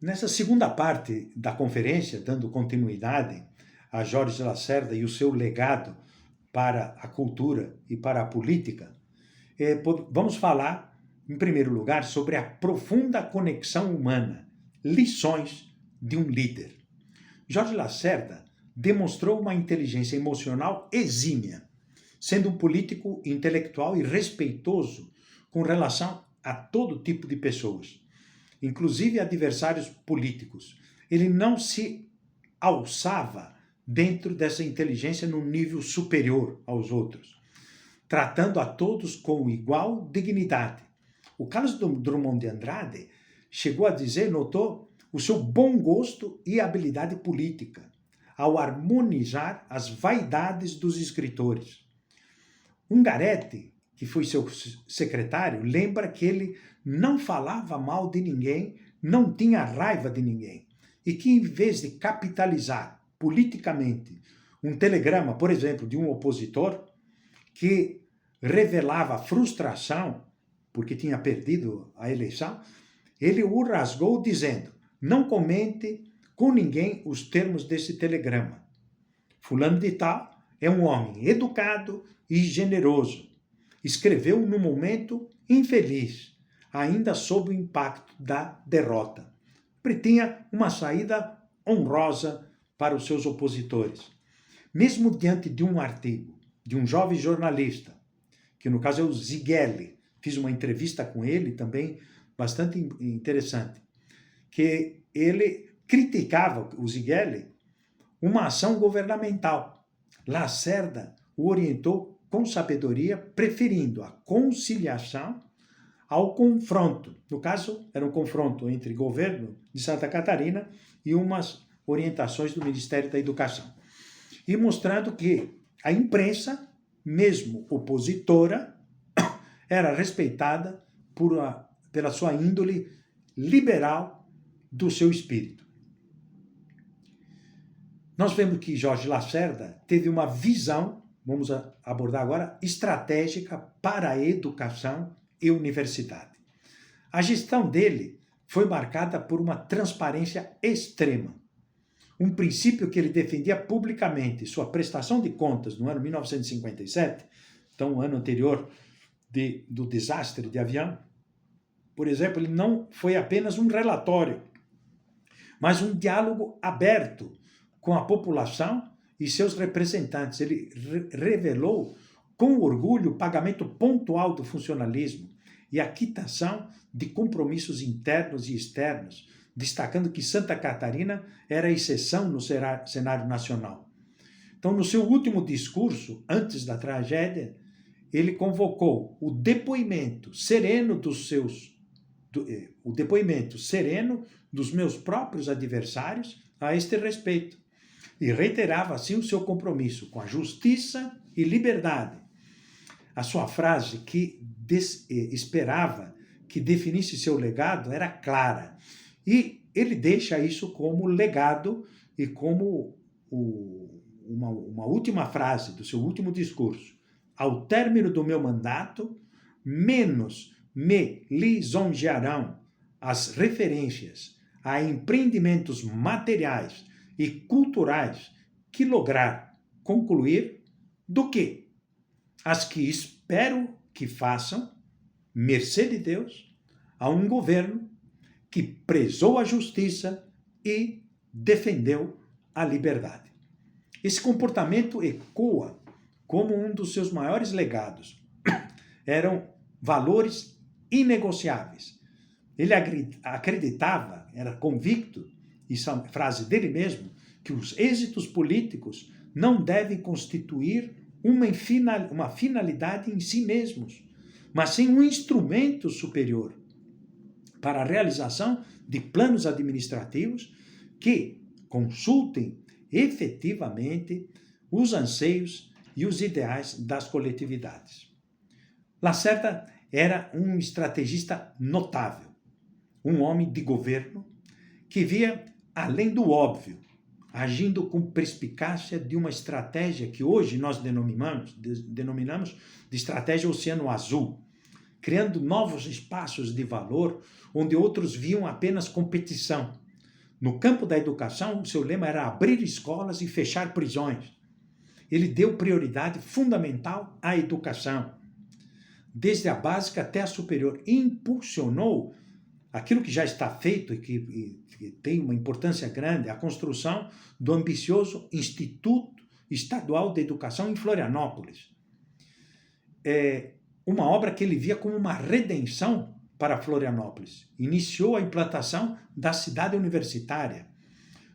Nessa segunda parte da conferência, dando continuidade a Jorge Lacerda e o seu legado para a cultura e para a política, vamos falar, em primeiro lugar, sobre a profunda conexão humana, lições de um líder. Jorge Lacerda demonstrou uma inteligência emocional exímia, sendo um político intelectual e respeitoso com relação a todo tipo de pessoas, inclusive adversários políticos. Ele não se alçava dentro dessa inteligência num nível superior aos outros, tratando a todos com igual dignidade. O Carlos Drummond de Andrade chegou a dizer, notou, o seu bom gosto e habilidade política, ao harmonizar as vaidades dos escritores. Ungaretti, que foi seu secretário, lembra que ele não falava mal de ninguém, não tinha raiva de ninguém, e que em vez de capitalizar politicamente um telegrama, por exemplo, de um opositor, que revelava frustração porque tinha perdido a eleição, ele o rasgou dizendo: não comente com ninguém os termos desse telegrama. Fulano de tal é um homem educado e generoso. Escreveu num momento infeliz, ainda sob o impacto da derrota. Tinha uma saída honrosa para os seus opositores. Mesmo diante de um artigo de um jovem jornalista, que no caso é o Zighelli, fiz uma entrevista com ele também, bastante interessante, que ele criticava, o Zighelli, uma ação governamental. Lacerda o orientou com sabedoria, preferindo a conciliação ao confronto. No caso, era um confronto entre o governo de Santa Catarina e umas orientações do Ministério da Educação. E mostrando que a imprensa, mesmo opositora, era respeitada pela sua índole liberal do seu espírito. Nós vemos que Jorge Lacerda teve uma visão, vamos abordar agora, estratégica para a educação e universidade. A gestão dele foi marcada por uma transparência extrema. Um princípio que ele defendia publicamente, sua prestação de contas no ano 1957, então o ano anterior do desastre de avião, por exemplo, ele não foi apenas um relatório, mas um diálogo aberto com a população e seus representantes. Ele revelou com orgulho o pagamento pontual do funcionalismo e a quitação de compromissos internos e externos, destacando que Santa Catarina era exceção no cenário nacional. Então, no seu último discurso, antes da tragédia, ele convocou o depoimento sereno dos meus próprios adversários a este respeito, e reiterava assim o seu compromisso com a justiça e liberdade. A sua frase, que esperava que definisse seu legado, era clara. E ele deixa isso como legado e como uma última frase do seu último discurso. Ao término do meu mandato, menos me lisonjearão as referências a empreendimentos materiais e culturais que lograr concluir do que as que espero que façam, mercê de Deus, a um governo que prezou a justiça e defendeu a liberdade. Esse comportamento ecoa como um dos seus maiores legados. Eram valores inegociáveis. Ele acreditava, era convicto, isso é uma frase dele mesmo, que os êxitos políticos não devem constituir uma finalidade em si mesmos, mas sim um instrumento superior para a realização de planos administrativos que consultem efetivamente os anseios e os ideais das coletividades. Lacerda era um estrategista notável, um homem de governo que via além do óbvio, agindo com perspicácia de uma estratégia que hoje nós denominamos de estratégia Oceano Azul, criando novos espaços de valor onde outros viam apenas competição, No campo da educação, o seu lema era abrir escolas e fechar prisões. Ele deu prioridade fundamental à educação, desde a básica até a superior, e impulsionou aquilo que já está feito e que tem uma importância grande, a construção do ambicioso Instituto Estadual de Educação em Florianópolis. Uma obra que ele via como uma redenção para Florianópolis. Iniciou a implantação da cidade universitária,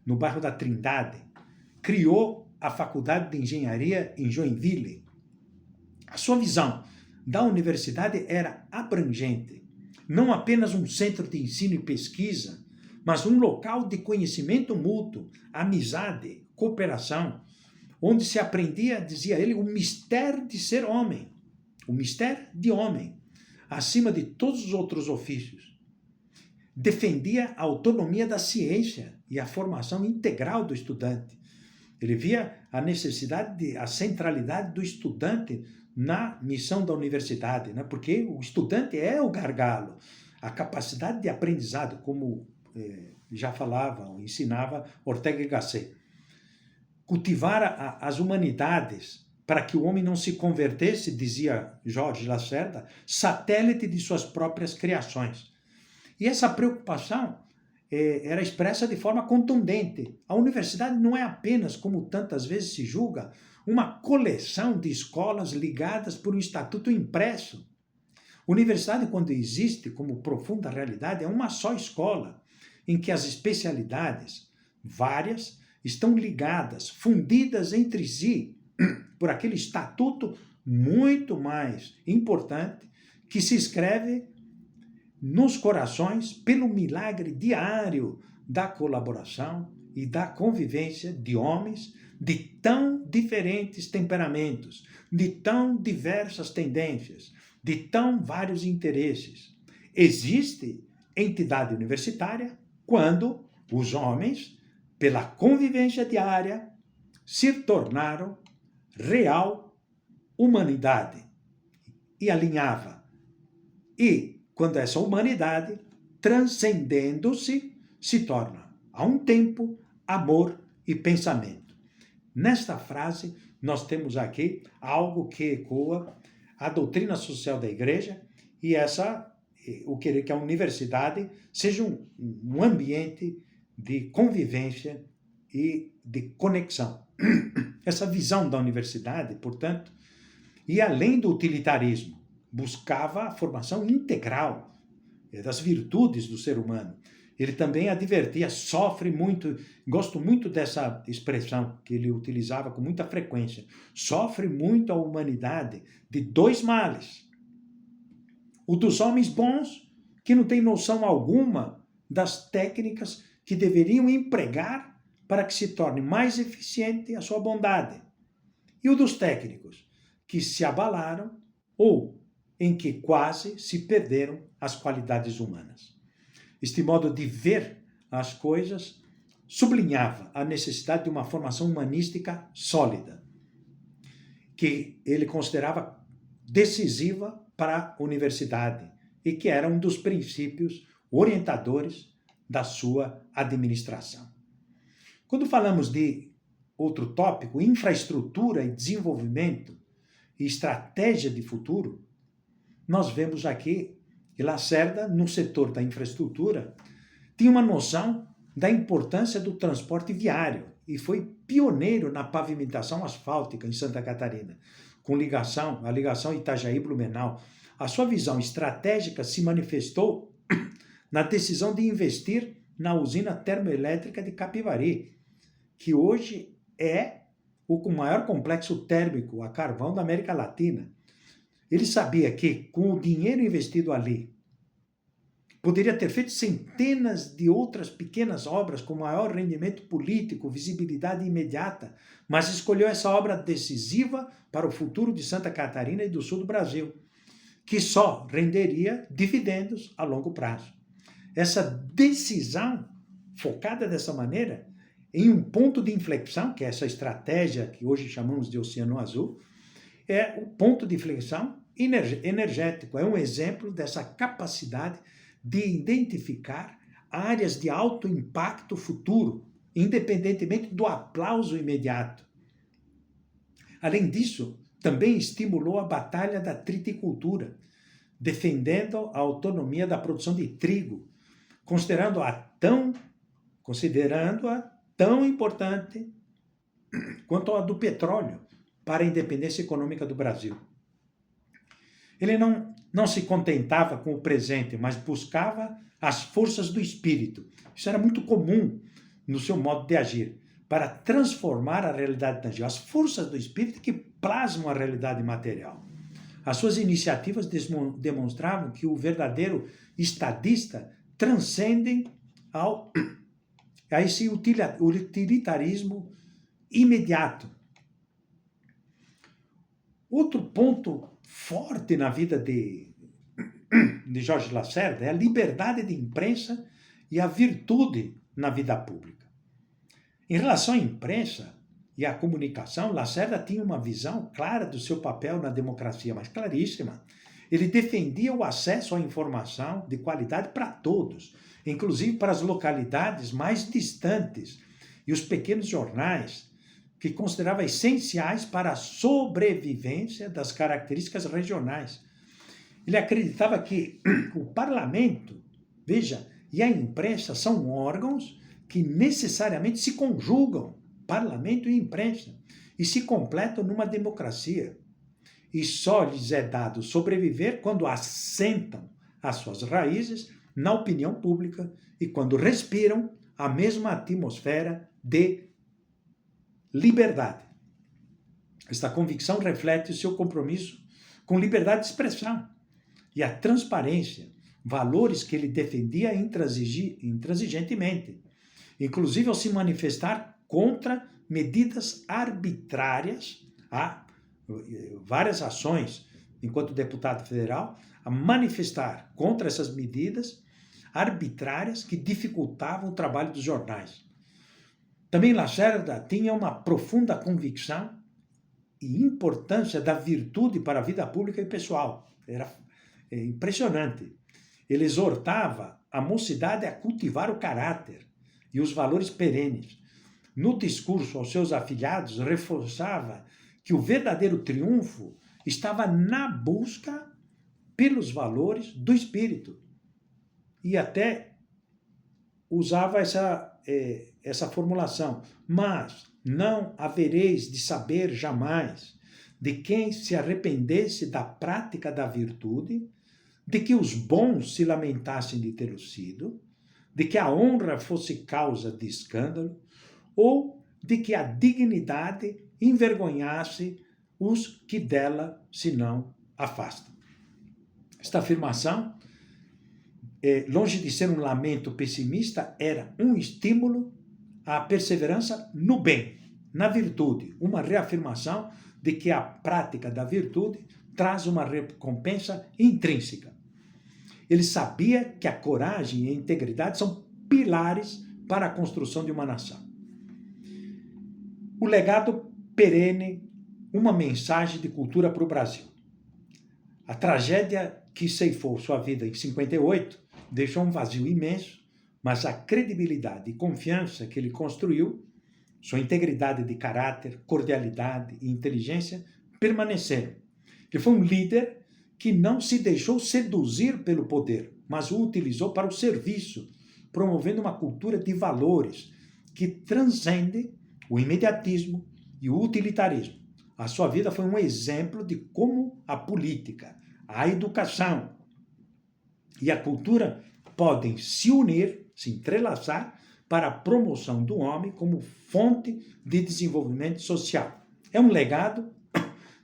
no bairro da Trindade. Criou a Faculdade de Engenharia em Joinville. A sua visão da universidade era abrangente, não apenas um centro de ensino e pesquisa, mas um local de conhecimento mútuo, amizade, cooperação, onde se aprendia, dizia ele, o mistério de ser homem, o mistério de homem, acima de todos os outros ofícios. Defendia a autonomia da ciência e a formação integral do estudante. Ele via a necessidade, a centralidade do estudante na missão da universidade, né? Porque o estudante é o gargalo, a capacidade de aprendizado, como já falava ou ensinava Ortega y Gasset. Cultivar as humanidades para que o homem não se convertesse, dizia Jorge Lacerda, satélite de suas próprias criações. E essa preocupação era expressa de forma contundente. A universidade não é apenas, como tantas vezes se julga, uma coleção de escolas ligadas por um estatuto impresso. Universidade, quando existe como profunda realidade, é uma só escola, em que as especialidades, várias, estão ligadas, fundidas entre si, por aquele estatuto muito mais importante que se escreve nos corações pelo milagre diário da colaboração e da convivência de homens de tão diferentes temperamentos, de tão diversas tendências, de tão vários interesses. Existe entidade universitária quando os homens, pela convivência diária, se tornaram real humanidade e alinhava. E quando essa humanidade, transcendendo-se, se torna, a um tempo, amor e pensamento. Nesta frase, nós temos aqui algo que ecoa a doutrina social da Igreja e o querer que a universidade seja um ambiente de convivência e de conexão. Essa visão da universidade, portanto, ia além do utilitarismo, buscava a formação integral das virtudes do ser humano. Ele também advertia, sofre muito, gosto muito dessa expressão que ele utilizava com muita frequência, sofre muito a humanidade de dois males. O dos homens bons, que não têm noção alguma das técnicas que deveriam empregar para que se torne mais eficiente a sua bondade. E o dos técnicos, que se abalaram ou em que quase se perderam as qualidades humanas. Este modo de ver as coisas sublinhava a necessidade de uma formação humanística sólida, que ele considerava decisiva para a universidade e que era um dos princípios orientadores da sua administração. Quando falamos de outro tópico, infraestrutura e desenvolvimento e estratégia de futuro, nós vemos aqui que Lacerda, no setor da infraestrutura, tinha uma noção da importância do transporte viário e foi pioneiro na pavimentação asfáltica em Santa Catarina, com a ligação Itajaí-Blumenau. A sua visão estratégica se manifestou na decisão de investir na usina termoelétrica de Capivari, que hoje é o maior complexo térmico a carvão da América Latina. Ele sabia que, com o dinheiro investido ali, poderia ter feito centenas de outras pequenas obras com maior rendimento político, visibilidade imediata, mas escolheu essa obra decisiva para o futuro de Santa Catarina e do sul do Brasil, que só renderia dividendos a longo prazo. Essa decisão, focada dessa maneira, em um ponto de inflexão, que é essa estratégia que hoje chamamos de Oceano Azul, é o ponto de inflexão energético, é um exemplo dessa capacidade de identificar áreas de alto impacto futuro, independentemente do aplauso imediato. Além disso, também estimulou a batalha da triticultura, defendendo a autonomia da produção de trigo, considerando-a tão importante quanto a do petróleo para a independência econômica do Brasil. Ele não se contentava com o presente, mas buscava as forças do espírito. Isso era muito comum no seu modo de agir, para transformar a realidade tangível. As forças do espírito que plasmam a realidade material. As suas iniciativas demonstravam que o verdadeiro estadista transcende a esse utilitarismo imediato. Outro ponto forte na vida de Jorge Lacerda é a liberdade de imprensa e a virtude na vida pública. Em relação à imprensa e à comunicação, Lacerda tinha uma visão clara do seu papel na democracia, mas claríssima. Ele defendia o acesso à informação de qualidade para todos, inclusive para as localidades mais distantes e os pequenos jornais, que considerava essenciais para a sobrevivência das características regionais. Ele acreditava que o parlamento, e a imprensa são órgãos que necessariamente se conjugam, parlamento e imprensa, e se completam numa democracia. E só lhes é dado sobreviver quando assentam as suas raízes na opinião pública e quando respiram a mesma atmosfera de liberdade. Esta convicção reflete o seu compromisso com liberdade de expressão e a transparência, valores que ele defendia intransigentemente, inclusive ao se manifestar contra medidas arbitrárias. Há várias ações, enquanto deputado federal, a manifestar contra essas medidas arbitrárias que dificultavam o trabalho dos jornais. Também Lacerda tinha uma profunda convicção e importância da virtude para a vida pública e pessoal. Era impressionante. Ele exortava a mocidade a cultivar o caráter e os valores perenes. No discurso aos seus afilhados, reforçava que o verdadeiro triunfo estava na busca pelos valores do espírito. E até usava essa formulação: mas não havereis de saber jamais de quem se arrependesse da prática da virtude, de que os bons se lamentassem de ter sido, de que a honra fosse causa de escândalo, ou de que a dignidade envergonhasse os que dela se não afastam. Esta afirmação, longe de ser um lamento pessimista, era um estímulo à perseverança no bem, na virtude, uma reafirmação de que a prática da virtude traz uma recompensa intrínseca. Ele sabia que a coragem e a integridade são pilares para a construção de uma nação. O legado perene, uma mensagem de cultura para o Brasil. A tragédia que ceifou sua vida em 58 deixou um vazio imenso, mas a credibilidade e confiança que ele construiu, sua integridade de caráter, cordialidade e inteligência permaneceram. Ele foi um líder que não se deixou seduzir pelo poder, mas o utilizou para o serviço, promovendo uma cultura de valores que transcende o imediatismo e o utilitarismo. A sua vida foi um exemplo de como a política, a educação e a cultura podem se unir, se entrelaçar para a promoção do homem como fonte de desenvolvimento social. É um legado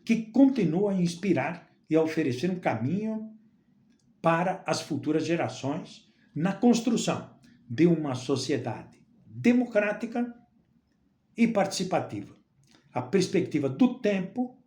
que continua a inspirar e a oferecer um caminho para as futuras gerações na construção de uma sociedade democrática e participativa. A perspectiva do tempo,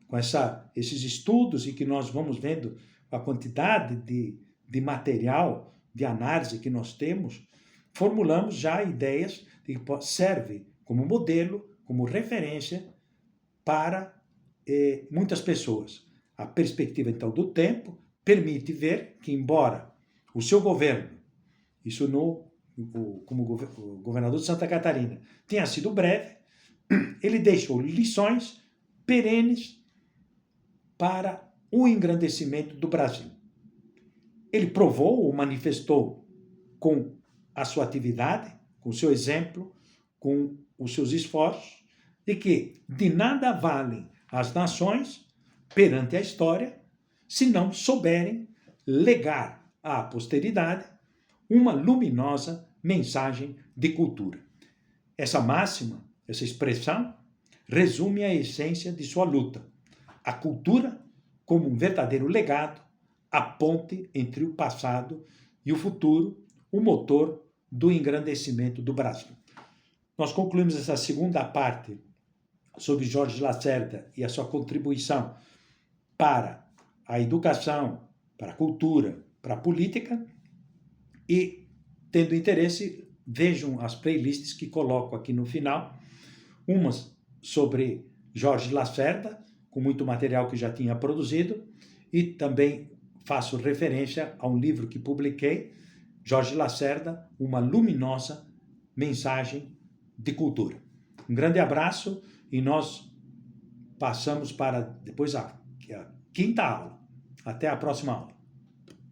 com esses estudos e que nós vamos vendo a quantidade de material, de análise que nós temos, formulamos já ideias que servem como modelo, como referência para muitas pessoas. A perspectiva, então, do tempo permite ver que, embora o seu governo isso como governador de Santa Catarina, tenha sido breve, ele deixou lições perenes para o engrandecimento do Brasil. Ele provou ou manifestou com a sua atividade, com o seu exemplo, com os seus esforços, de que de nada valem as nações perante a história se não souberem legar à posteridade uma luminosa mensagem de cultura. Essa máxima, essa expressão, resume a essência de sua luta. A cultura como um verdadeiro legado, a ponte entre o passado e o futuro, o motor do engrandecimento do Brasil. Nós concluímos essa segunda parte sobre Jorge Lacerda e a sua contribuição para a educação, para a cultura, para a política, e, tendo interesse, vejam as playlists que coloco aqui no final, umas sobre Jorge Lacerda, com muito material que já tinha produzido, e também faço referência a um livro que publiquei, Jorge Lacerda, uma luminosa mensagem de cultura. Um grande abraço e nós passamos para depois a quinta aula. Até a próxima aula.